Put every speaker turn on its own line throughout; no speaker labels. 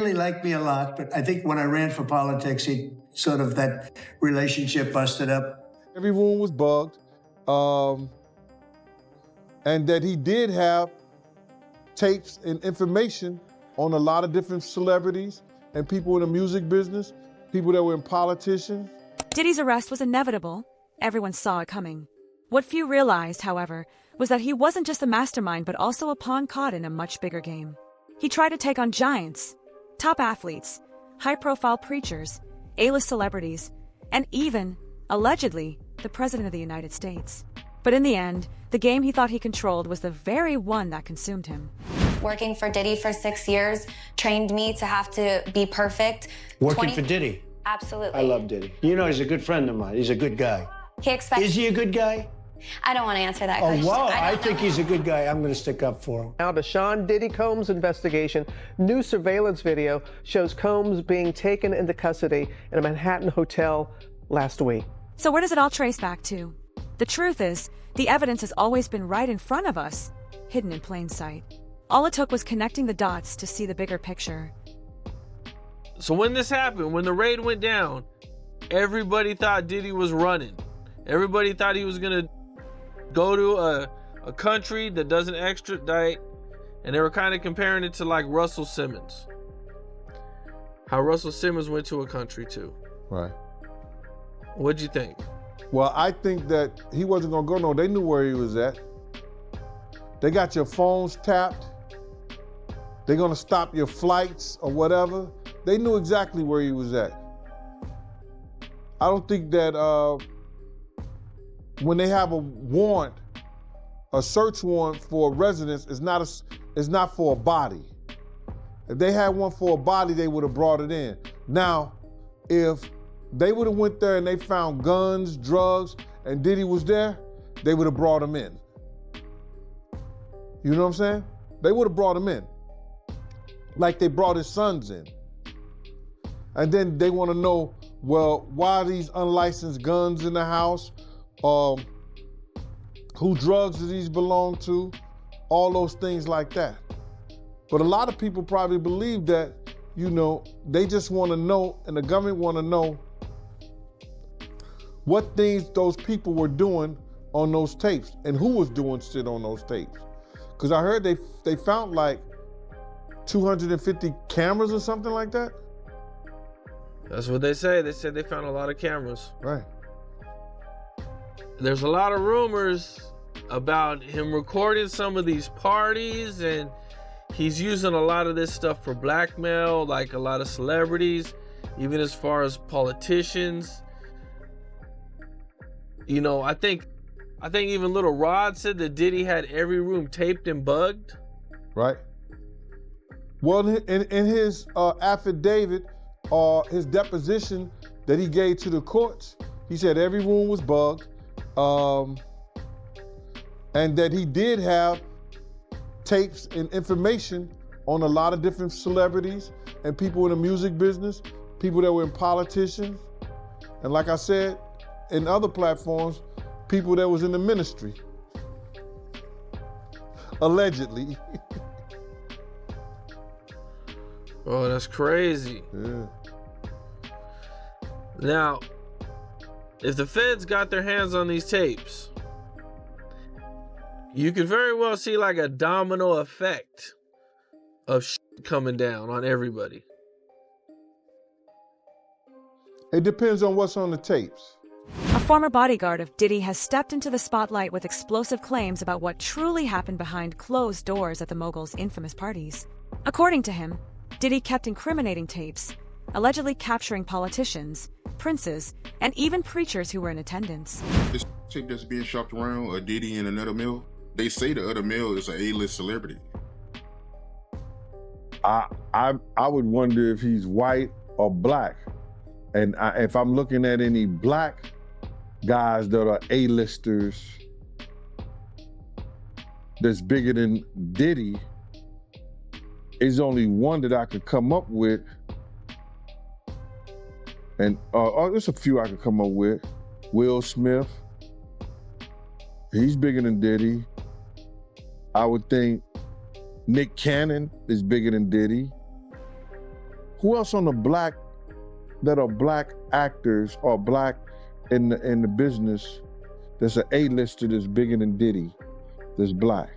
really liked me a lot, but I think when I ran for politics, that relationship busted up.
Every room was bugged, and that he did have tapes and information on a lot of different celebrities and people in the music business, people that were in politicians.
Diddy's arrest was inevitable. Everyone saw it coming. What few realized, however, was that he wasn't just a mastermind but also a pawn caught in a much bigger game. He tried to take on giants, top athletes, high-profile preachers, A-list celebrities, and even, allegedly, the President of the United States. But in the end, the game he thought he controlled was the very one that consumed him.
Working for Diddy for 6 years trained me to have to be perfect.
Working for Diddy?
Absolutely.
I love Diddy. You know, he's a good friend of mine. He's a good guy.
He expects...
Is he a good guy?
I don't want to answer that question.
Oh, wow. I think he's a good guy. I'm going to stick up for him.
Now to Sean Diddy Combs' investigation. New surveillance video shows Combs being taken into custody in a Manhattan hotel last week.
So where does it all trace back to? The truth is, the evidence has always been right in front of us, hidden in plain sight. All it took was connecting the dots to see the bigger picture.
So when this happened, when the raid went down, everybody thought Diddy was running. Everybody thought he was going to go to a country that doesn't extradite, and they were kind of comparing it to like Russell Simmons. How Russell Simmons went to a country too.
Right.
What'd you think?
Well, I think that he wasn't gonna go no, they knew where he was at. They got your phones tapped. They're gonna stop your flights or whatever. They knew exactly where he was at. I don't think that when they have a warrant, a search warrant for a residence is not for a body. If they had one for a body, they would have brought it in. Now, if they would have went there and they found guns, drugs, and Diddy was there, they would have brought him in. You know what I'm saying? They would have brought him in. Like they brought his sons in. And then they want to know, well, why are these unlicensed guns in the house? Who drugs do these belong to? All those things like that. But a lot of people probably believe that, you know, they just want to know, and the government want to know what things those people were doing on those tapes and who was doing shit on those tapes. Because I heard they found like 250 cameras or something like that.
That's what they say. They said they found a lot of cameras.
Right.
There's a lot of rumors about him recording some of these parties, and he's using a lot of this stuff for blackmail, like a lot of celebrities, even as far as politicians. You know, I think even Little Rod said that Diddy had every room taped and bugged.
Right. Well, in his affidavit or his deposition that he gave to the courts, he said every room was bugged, and that he did have tapes and information on a lot of different celebrities and people in the music business, people that were in politicians, and like I said, in other platforms, people that was in the ministry. Allegedly.
Oh, that's crazy.
Yeah.
Now, if the feds got their hands on these tapes, you could very well see like a domino effect of shit coming down on everybody.
It depends on what's on the tapes.
A former bodyguard of Diddy has stepped into the spotlight with explosive claims about what truly happened behind closed doors at the mogul's infamous parties. According to him, Diddy kept incriminating tapes, allegedly capturing politicians, princes, and even preachers who were in attendance.
This tape that's being shopped around, a Diddy and another male, they say the other male is an A-list celebrity.
I would wonder if he's white or black. And if I'm looking at any black guys that are A-listers that's bigger than Diddy, is only one that I could come up with. And there's a few I could come up with. Will Smith, he's bigger than Diddy. I would think Nick Cannon is bigger than Diddy. Who else on the black that are black actors or black in the business that's an A-lister that's bigger than Diddy, that's black?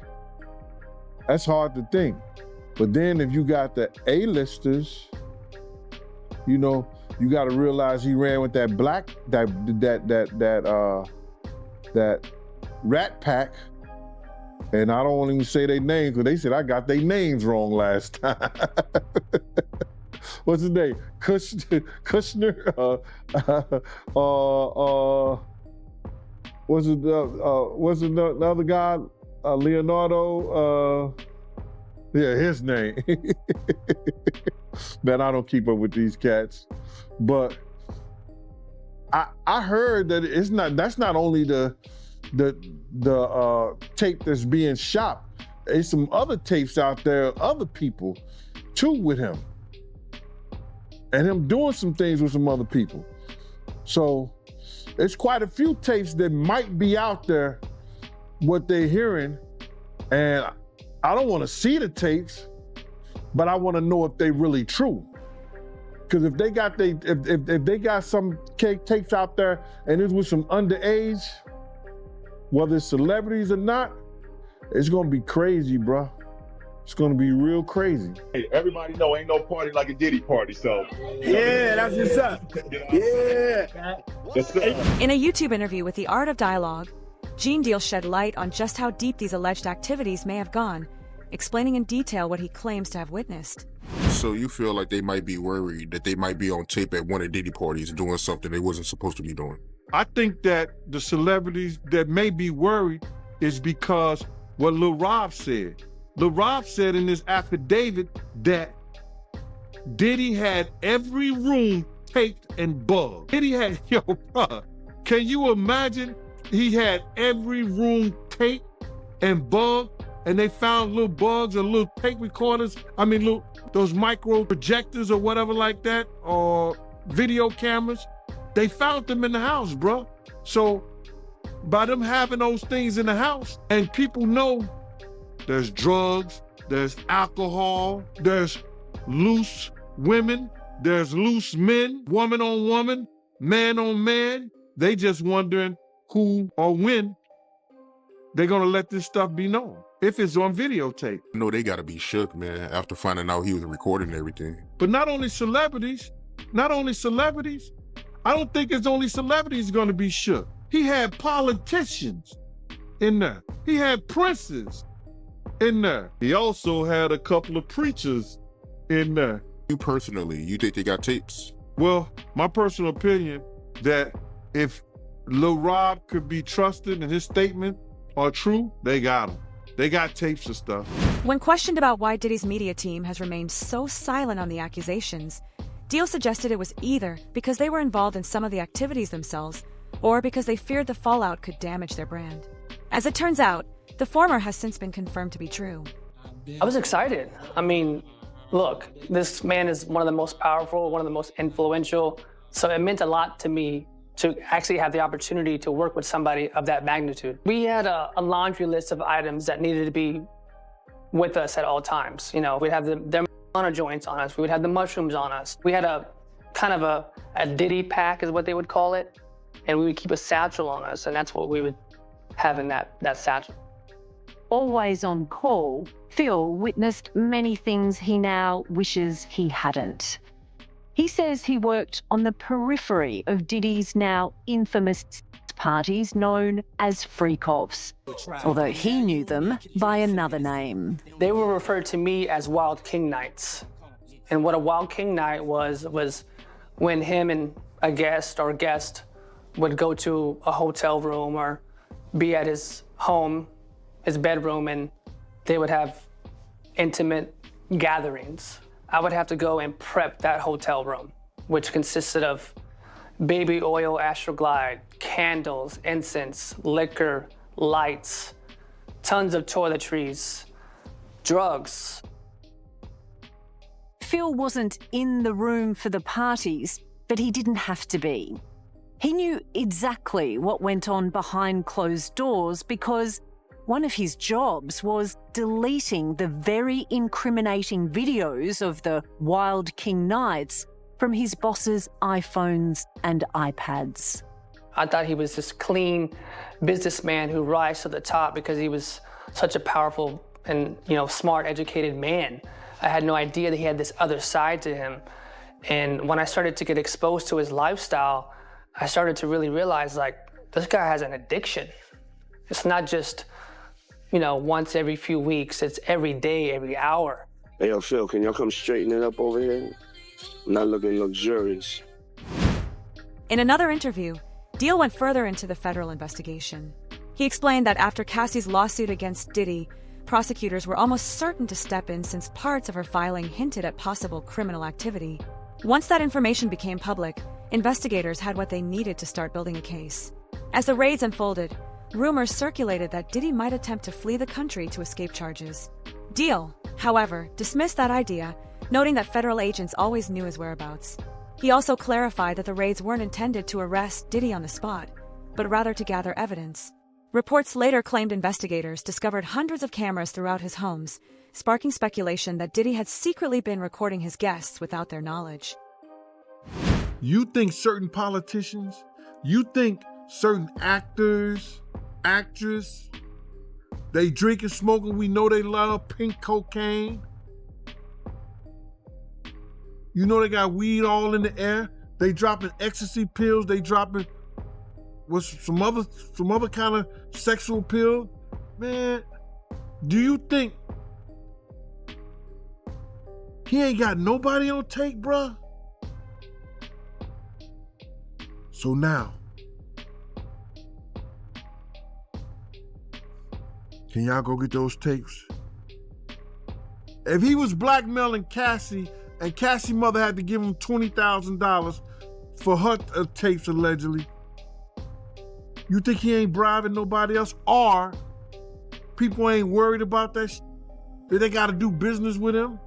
That's hard to think. But then if you got the A-listers, you know, you got to realize he ran with that Rat Pack, and I don't want to even say their names because they said I got their names wrong last time. What's his name? Kushner? What's the other guy? Leonardo? Yeah, his name. Man, I don't keep up with these cats, but I heard that that's not only the tape that's being shot. There's some other tapes out there, other people too with him, and him doing some things with some other people. So it's quite a few tapes that might be out there, what they're hearing, and I don't want to see the tapes, but I want to know if they really true. Because if they got if they got some tapes out there and it's with some underage, whether it's celebrities or not, it's gonna be crazy, bro. It's gonna be real crazy.
Hey, everybody know ain't no party like a Diddy party, so.
Yeah, that's what's up. Yeah.
In a YouTube interview with The Art of Dialogue, Gene Deal shed light on just how deep these alleged activities may have gone, explaining in detail what he claims to have witnessed.
So you feel like they might be worried that they might be on tape at one of Diddy parties doing something they wasn't supposed to be doing?
I think that the celebrities that may be worried is because what Lil Rob said. Lil Rob said in his affidavit that Diddy had every room taped and bugged. Diddy had, yo, bro, can you imagine? He had every room taped and bugged, and they found little bugs or little tape recorders. I mean, those micro projectors or whatever like that, or video cameras. They found them in the house, bro. So by them having those things in the house, and people know there's drugs, there's alcohol, there's loose women, there's loose men, woman on woman, man on man. They just wondering who or when they're gonna let this stuff be known, if it's on videotape.
No, they gotta be shook, man, after finding out he was recording everything.
But not only celebrities, I don't think it's only celebrities gonna be shook. He had politicians in there. He had princes in there. He also had a couple of preachers in there.
You personally, you think they got tapes?
Well, my personal opinion that if Lil Rob could be trusted and his statement are true, they got him. They got tapes and stuff.
When questioned about why Diddy's media team has remained so silent on the accusations, Deal suggested it was either because they were involved in some of the activities themselves, or because they feared the fallout could damage their brand. As it turns out, the former has since been confirmed to be true.
I was excited. I mean, look, this man is one of the most powerful, one of the most influential, so it meant a lot to me to actually have the opportunity to work with somebody of that magnitude. We had a laundry list of items that needed to be with us at all times. You know, we'd have their marijuana joints on us, we would have the mushrooms on us. We had a kind of a Diddy pack is what they would call it, and we would keep a satchel on us, and that's what we would have in that satchel.
Always on call, Phil witnessed many things he now wishes he hadn't. He says he worked on the periphery of Diddy's now infamous parties known as freak-offs, although he knew them by another name.
They were referred to me as Wild King Nights. And what a Wild King Night was when him and a guest would go to a hotel room or be at his home, his bedroom, and they would have intimate gatherings. I would have to go and prep that hotel room, which consisted of baby oil Astroglide, candles, incense, liquor, lights, tons of toiletries, drugs.
Phil wasn't in the room for the parties, but he didn't have to be. He knew exactly what went on behind closed doors because One of his jobs was deleting the very incriminating videos of the Wild King nights from his boss's iPhones and iPads.
I thought he was this clean businessman who rise to the top because he was such a powerful and, smart, educated man. I had no idea that he had this other side to him. And when I started to get exposed to his lifestyle, I started to really realize, this guy has an addiction. It's not just, once every few weeks. It's every day, every hour.
Hey, yo, Phil, can y'all come straighten it up over here? I'm not looking luxurious.
In another interview, Deal went further into the federal investigation. He explained that after Cassie's lawsuit against Diddy, prosecutors were almost certain to step in since parts of her filing hinted at possible criminal activity. Once that information became public, investigators had what they needed to start building a case. As the raids unfolded, rumors circulated that Diddy might attempt to flee the country to escape charges. Deal, however, dismissed that idea, noting that federal agents always knew his whereabouts. He also clarified that the raids weren't intended to arrest Diddy on the spot, but rather to gather evidence. Reports later claimed investigators discovered hundreds of cameras throughout his homes, sparking speculation that Diddy had secretly been recording his guests without their knowledge.
You think certain politicians, you think certain actors, actresses, they drink and smoke and we know they love pink cocaine? You know they got weed all in the air? They dropping ecstasy pills, they dropping some other kind of sexual pill? Man, do you think he ain't got nobody on tape, bruh? So now, can y'all go get those tapes? If he was blackmailing Cassie and Cassie's mother had to give him $20,000 for her tapes allegedly, you think he ain't bribing nobody else? Or people ain't worried about that that they gotta do business with him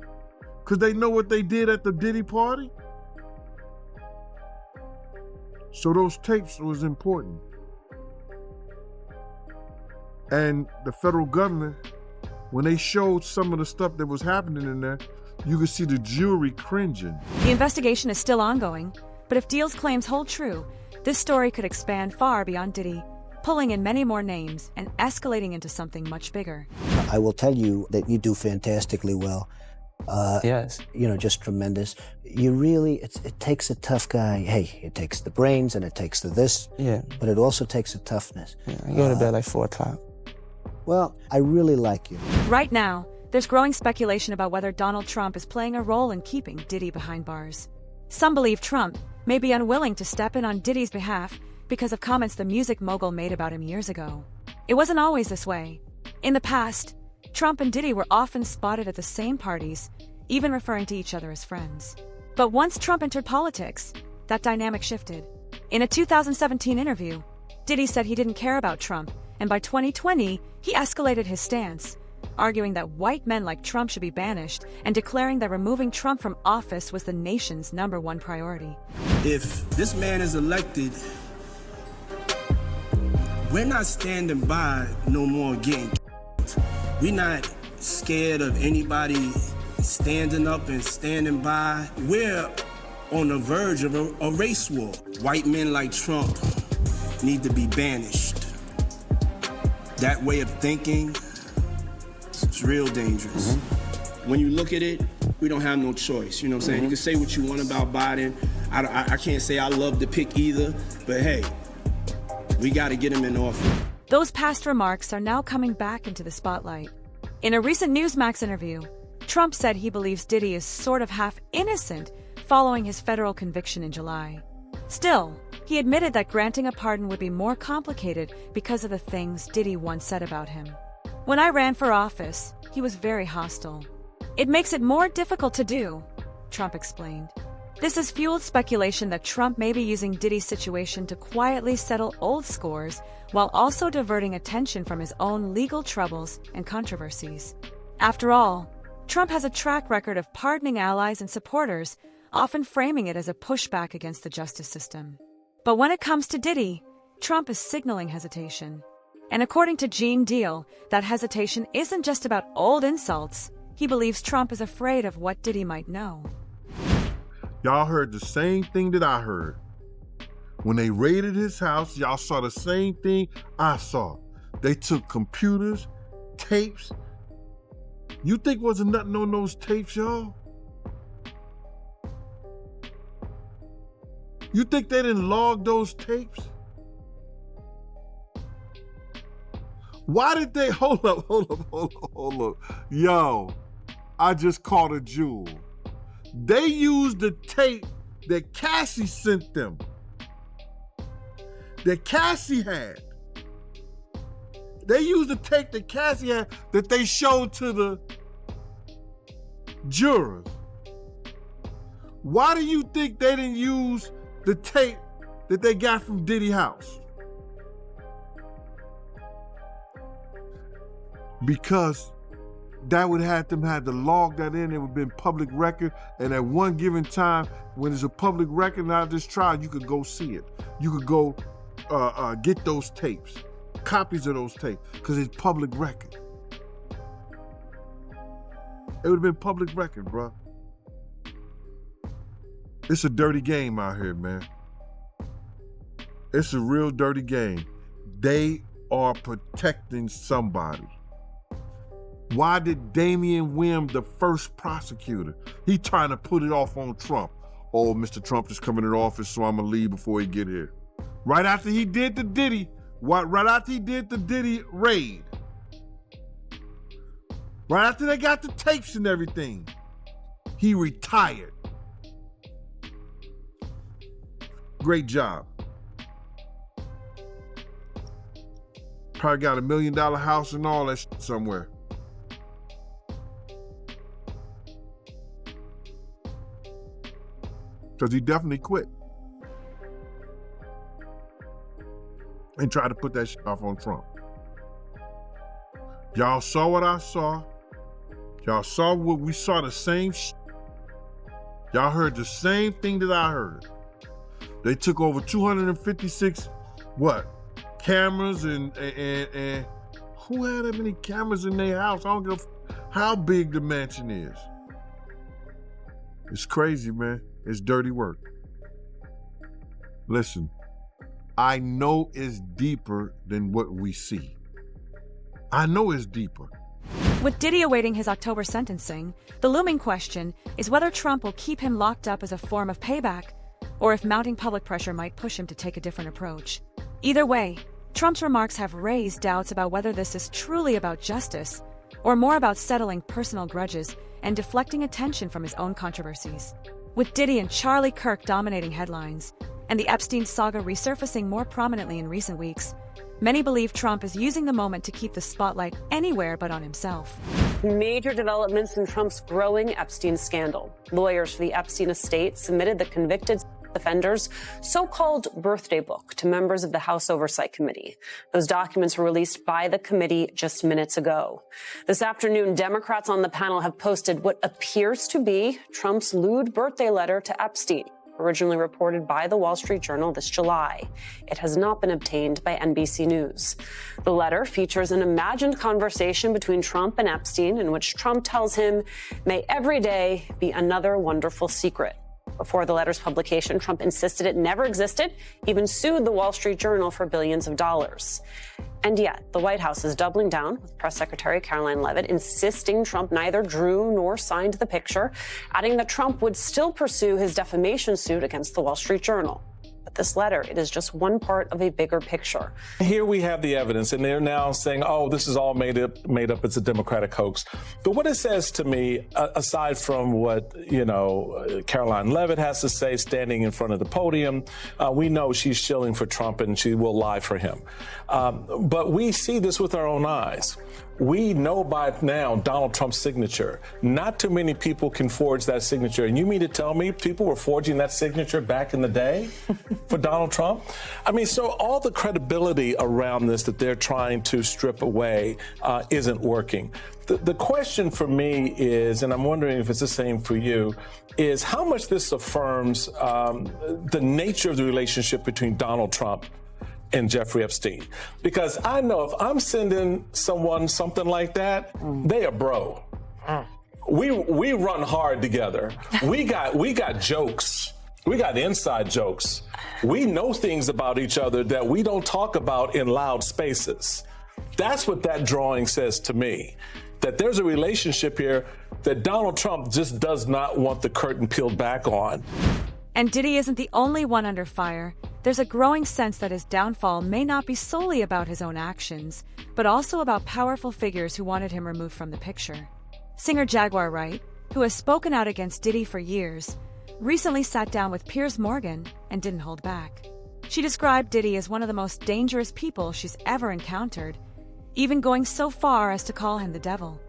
because they know what they did at the Diddy party? So those tapes was important. And the federal government, when they showed some of the stuff that was happening in there, you could see the jury cringing.
The investigation is still ongoing, but if Deal's claims hold true, this story could expand far beyond Diddy, pulling in many more names and escalating into something much bigger.
I will tell you that you do fantastically well.
Yes.
Just tremendous. You really, it takes a tough guy. Hey, it takes the brains and it takes the this, but it also takes a toughness.
Yeah, I go to bed like 4 o'clock.
Well, I really like you.
Right now, there's growing speculation about whether Donald Trump is playing a role in keeping Diddy behind bars. Some believe Trump may be unwilling to step in on Diddy's behalf because of comments the music mogul made about him years ago. It wasn't always this way. In the past, Trump and Diddy were often spotted at the same parties, even referring to each other as friends. But once Trump entered politics, that dynamic shifted. In a 2017 interview, Diddy said he didn't care about Trump, and by 2020, he escalated his stance, arguing that white men like Trump should be banished and declaring that removing Trump from office was the nation's #1 priority.
If this man is elected, we're not standing by no more getting. We're not scared of anybody standing up and standing by. We're on the verge of a race war. White men like Trump need to be banished. That way of thinking, it's real dangerous. When you look at it, we don't have no choice. You know what I'm saying? You can say what you want about Biden. I can't say I love to pick either, but hey, we got to get him in office.
Those past remarks are now coming back into the spotlight. In a recent Newsmax interview, Trump said he believes Diddy is sort of half innocent following his federal conviction in July. Still, he admitted that granting a pardon would be more complicated because of the things Diddy once said about him. When I ran for office, he was very hostile. It makes it more difficult to do, Trump explained. This has fueled speculation that Trump may be using Diddy's situation to quietly settle old scores while also diverting attention from his own legal troubles and controversies. After all, Trump has a track record of pardoning allies and supporters, often framing it as a pushback against the justice system. But when it comes to Diddy, Trump is signaling hesitation. And according to Gene Deal, that hesitation isn't just about old insults. He believes Trump is afraid of what Diddy might know.
Y'all heard the same thing that I heard. When they raided his house, y'all saw the same thing I saw. They took computers, tapes. You think wasn't nothing on those tapes, y'all? You think they didn't log those tapes? Why did they, hold up. Yo, I just caught a jewel. They used the tape that Cassie sent them, that Cassie had. They used the tape that Cassie had that they showed to the jurors. Why do you think they didn't use the tape that they got from Diddy's house? Because that would have them had to log that in. It would have been public record. And at one given time, when it's a public record out of this trial, you could go see it. You could go get those tapes, copies of those tapes, because it's public record. It would have been public record, bro. It's a dirty game out here, man. It's a real dirty game. They are protecting somebody. Why did Damian Wim, the first prosecutor, he trying to put it off on Trump? Oh, Mr. Trump is coming into office, so I'm gonna leave before he get here. Right after he did the Diddy, right after he did the Diddy raid, right after they got the tapes and everything, he retired. Great job. Probably got $1 million house and all that shit somewhere. Because he definitely quit and tried to put that shit off on Trump. Y'all saw what I saw. Y'all saw what we saw, the same shit. Y'all heard the same thing that I heard. They took over 256, cameras and who had that many cameras in their house? I don't give a how big the mansion is. It's crazy, man. It's dirty work. Listen, I know it's deeper than what we see. I know it's deeper.
With Diddy awaiting his October sentencing, the looming question is whether Trump will keep him locked up as a form of payback, or if mounting public pressure might push him to take a different approach. Either way, Trump's remarks have raised doubts about whether this is truly about justice, or more about settling personal grudges and deflecting attention from his own controversies. With Diddy and Charlie Kirk dominating headlines, and the Epstein saga resurfacing more prominently in recent weeks, many believe Trump is using the moment to keep the spotlight anywhere but on himself.
Major developments in Trump's growing Epstein scandal. Lawyers for the Epstein estate submitted the convicted offender's so-called birthday book to members of the House Oversight Committee. Those documents were released by the committee just minutes ago. This afternoon, Democrats on the panel have posted what appears to be Trump's lewd birthday letter to Epstein, originally reported by the Wall Street Journal this July. It has not been obtained by NBC News. The letter features an imagined conversation between Trump and Epstein in which Trump tells him, "May every day be another wonderful secret." Before the letter's publication, Trump insisted it never existed, even sued the Wall Street Journal for billions of dollars. And yet, the White House is doubling down, with Press Secretary Caroline Leavitt insisting Trump neither drew nor signed the picture, adding that Trump would still pursue his defamation suit against the Wall Street Journal. But this letter, it is just one part of a bigger picture.
Here we have the evidence, and they're now saying, oh, this is all made up, it's a Democratic hoax. But what it says to me, aside from what, Caroline Leavitt has to say standing in front of the podium, we know she's shilling for Trump and she will lie for him. But we see this with our own eyes. We know by now Donald Trump's signature. Not too many people can forge that signature. And you mean to tell me people were forging that signature back in the day for Donald Trump? I mean, so all the credibility around this that they're trying to strip away isn't working. The question for me is, and I'm wondering if it's the same for you, is how much this affirms the nature of the relationship between Donald Trump in Jeffrey Epstein. Because I know if I'm sending someone something like that, they a bro. We run hard together. We got jokes. We got inside jokes. We know things about each other that we don't talk about in loud spaces. That's what that drawing says to me, that there's a relationship here that Donald Trump just does not want the curtain peeled back on.
And Diddy isn't the only one under fire. There's a growing sense that his downfall may not be solely about his own actions, but also about powerful figures who wanted him removed from the picture. Singer Jaguar Wright, who has spoken out against Diddy for years, recently sat down with Piers Morgan and didn't hold back. She described Diddy as one of the most dangerous people she's ever encountered, even going so far as to call him the devil.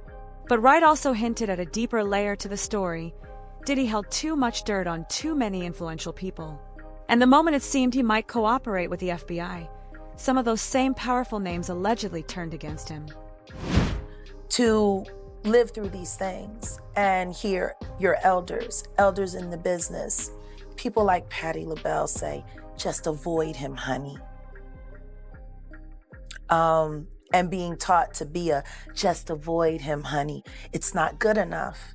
But Wright also hinted at a deeper layer to the story. Diddy held too much dirt on too many influential people. And the moment it seemed he might cooperate with the FBI, some of those same powerful names allegedly turned against him.
To live through these things and hear your elders in the business, people like Patti LaBelle say, just avoid him, honey. And being taught to be just avoid him, honey. It's not good enough.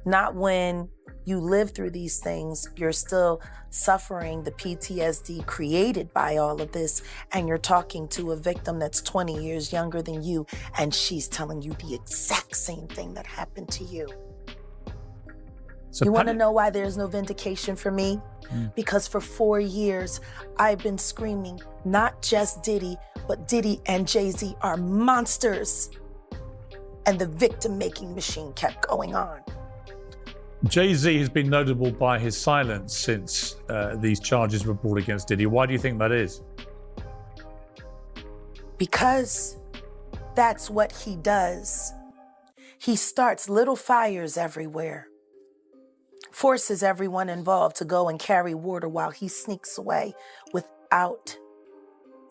Not when you live through these things, you're still suffering the PTSD created by all of this, and you're talking to a victim that's 20 years younger than you, and she's telling you the exact same thing that happened to you. So you want to know why there's no vindication for me? Because for 4 years, I've been screaming, not just Diddy, but Diddy and Jay-Z are monsters. And the victim-making machine kept going on.
Jay-Z has been notable by his silence since these charges were brought against Diddy. Why do you think that is?
Because that's what he does. He starts little fires everywhere, forces everyone involved to go and carry water while he sneaks away without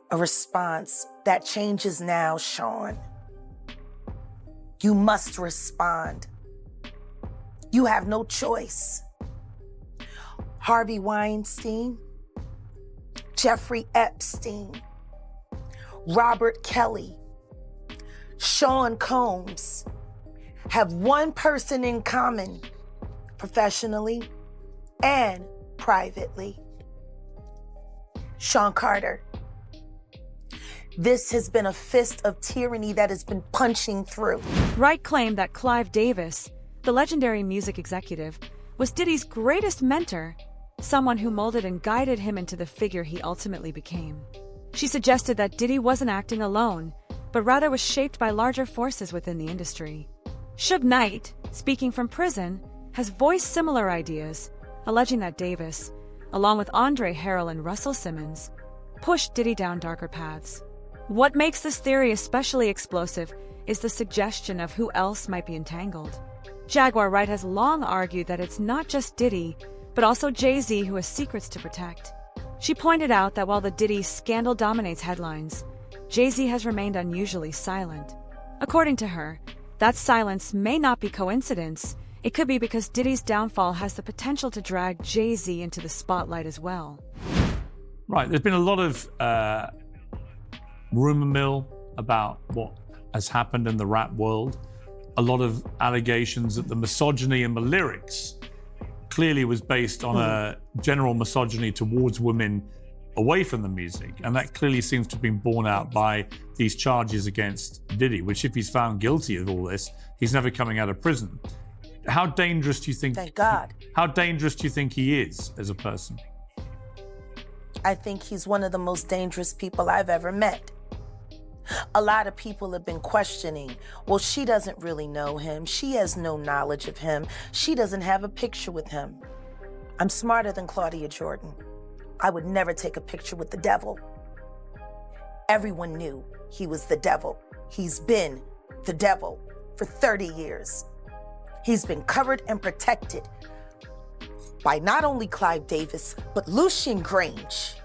a response. That changes now, Sean. You must respond. You have no choice. Harvey Weinstein, Jeffrey Epstein, Robert Kelly, Sean Combs have one person in common, professionally and privately. Sean Carter. This has been a fist of tyranny that has been punching through.
Wright claimed that Clive Davis, the legendary music executive, was Diddy's greatest mentor, someone who molded and guided him into the figure he ultimately became. She suggested that Diddy wasn't acting alone, but rather was shaped by larger forces within the industry. Suge Knight, speaking from prison, has voiced similar ideas, alleging that Davis, along with Andre Harrell and Russell Simmons, pushed Diddy down darker paths. What makes this theory especially explosive is the suggestion of who else might be entangled. Jaguar Wright has long argued that it's not just Diddy, but also Jay-Z who has secrets to protect. She pointed out that while the Diddy scandal dominates headlines, Jay-Z has remained unusually silent. According to her, that silence may not be coincidence. It could be because Diddy's downfall has the potential to drag Jay-Z into the spotlight as well.
Right, there's been a lot of rumor mill about what has happened in the rap world. A lot of allegations that the misogyny in the lyrics clearly was based on a general misogyny towards women away from the music. And that clearly seems to have been borne out by these charges against Diddy, which if he's found guilty of all this, he's never coming out of prison. How dangerous do you think?
Thank God.
How dangerous do you think he is as a person?
I think he's one of the most dangerous people I've ever met. A lot of people have been questioning, well, she doesn't really know him. She has no knowledge of him. She doesn't have a picture with him. I'm smarter than Claudia Jordan. I would never take a picture with the devil. Everyone knew he was the devil. He's been the devil for 30 years. He's been covered and protected by not only Clive Davis, but Lucien Grange.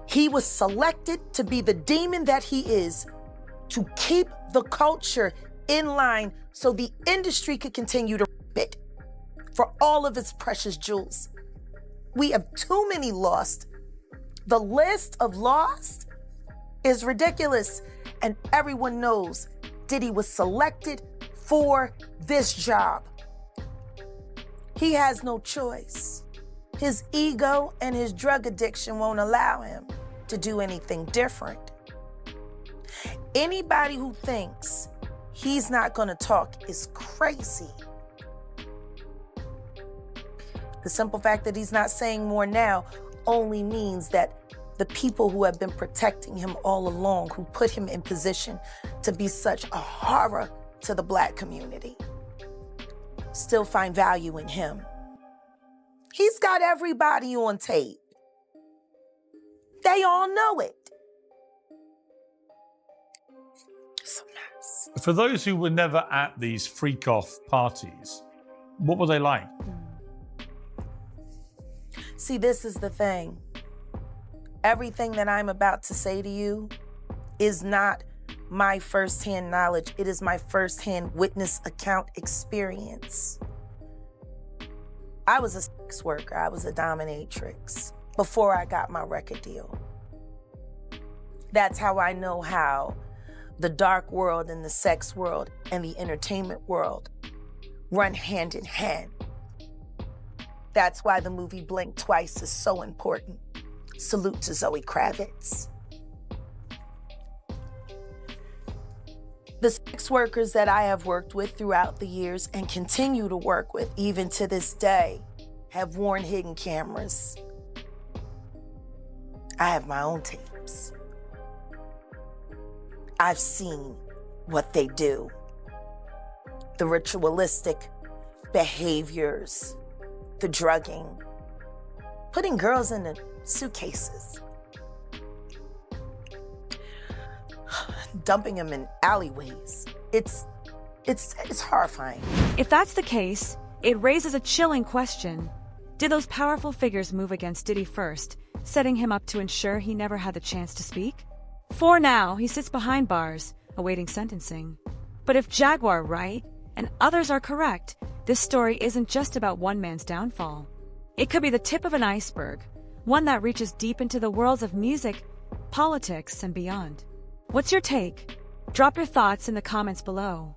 He was selected to be the demon that he is, to keep the culture in line so the industry could continue to bid for all of its precious jewels. We have too many lost The list of lost is ridiculous. And everyone knows Diddy was selected for this job. He has no choice. His ego and his drug addiction won't allow him to do anything different. Anybody who thinks he's not going to talk is crazy. The simple fact that he's not saying more now only means that the people who have been protecting him all along, who put him in position to be such a horror to the Black community, still find value in him. He's got everybody on tape. They all know it. It's a mess.
For those who were never at these freak-off parties, what were they like?
See, this is the thing. Everything that I'm about to say to you is not my firsthand knowledge. It is my firsthand witness account experience. I was a sex worker. I was a dominatrix before I got my record deal. That's how I know how the dark world and the sex world and the entertainment world run hand in hand. That's why the movie Blink Twice is so important. Salute to Zoe Kravitz. The sex workers that I have worked with throughout the years and continue to work with even to this day have worn hidden cameras. I have my own tapes. I've seen what they do. The ritualistic behaviors, the drugging, putting girls in the suitcases, dumping them in alleyways. It's horrifying.
If that's the case, it raises a chilling question. Did those powerful figures move against Diddy first, setting him up to ensure he never had the chance to speak? For now, he sits behind bars, awaiting sentencing. But if Jaguar right, and others are correct, this story isn't just about one man's downfall. It could be the tip of an iceberg, one that reaches deep into the worlds of music, politics, and beyond. What's your take? Drop your thoughts in the comments below.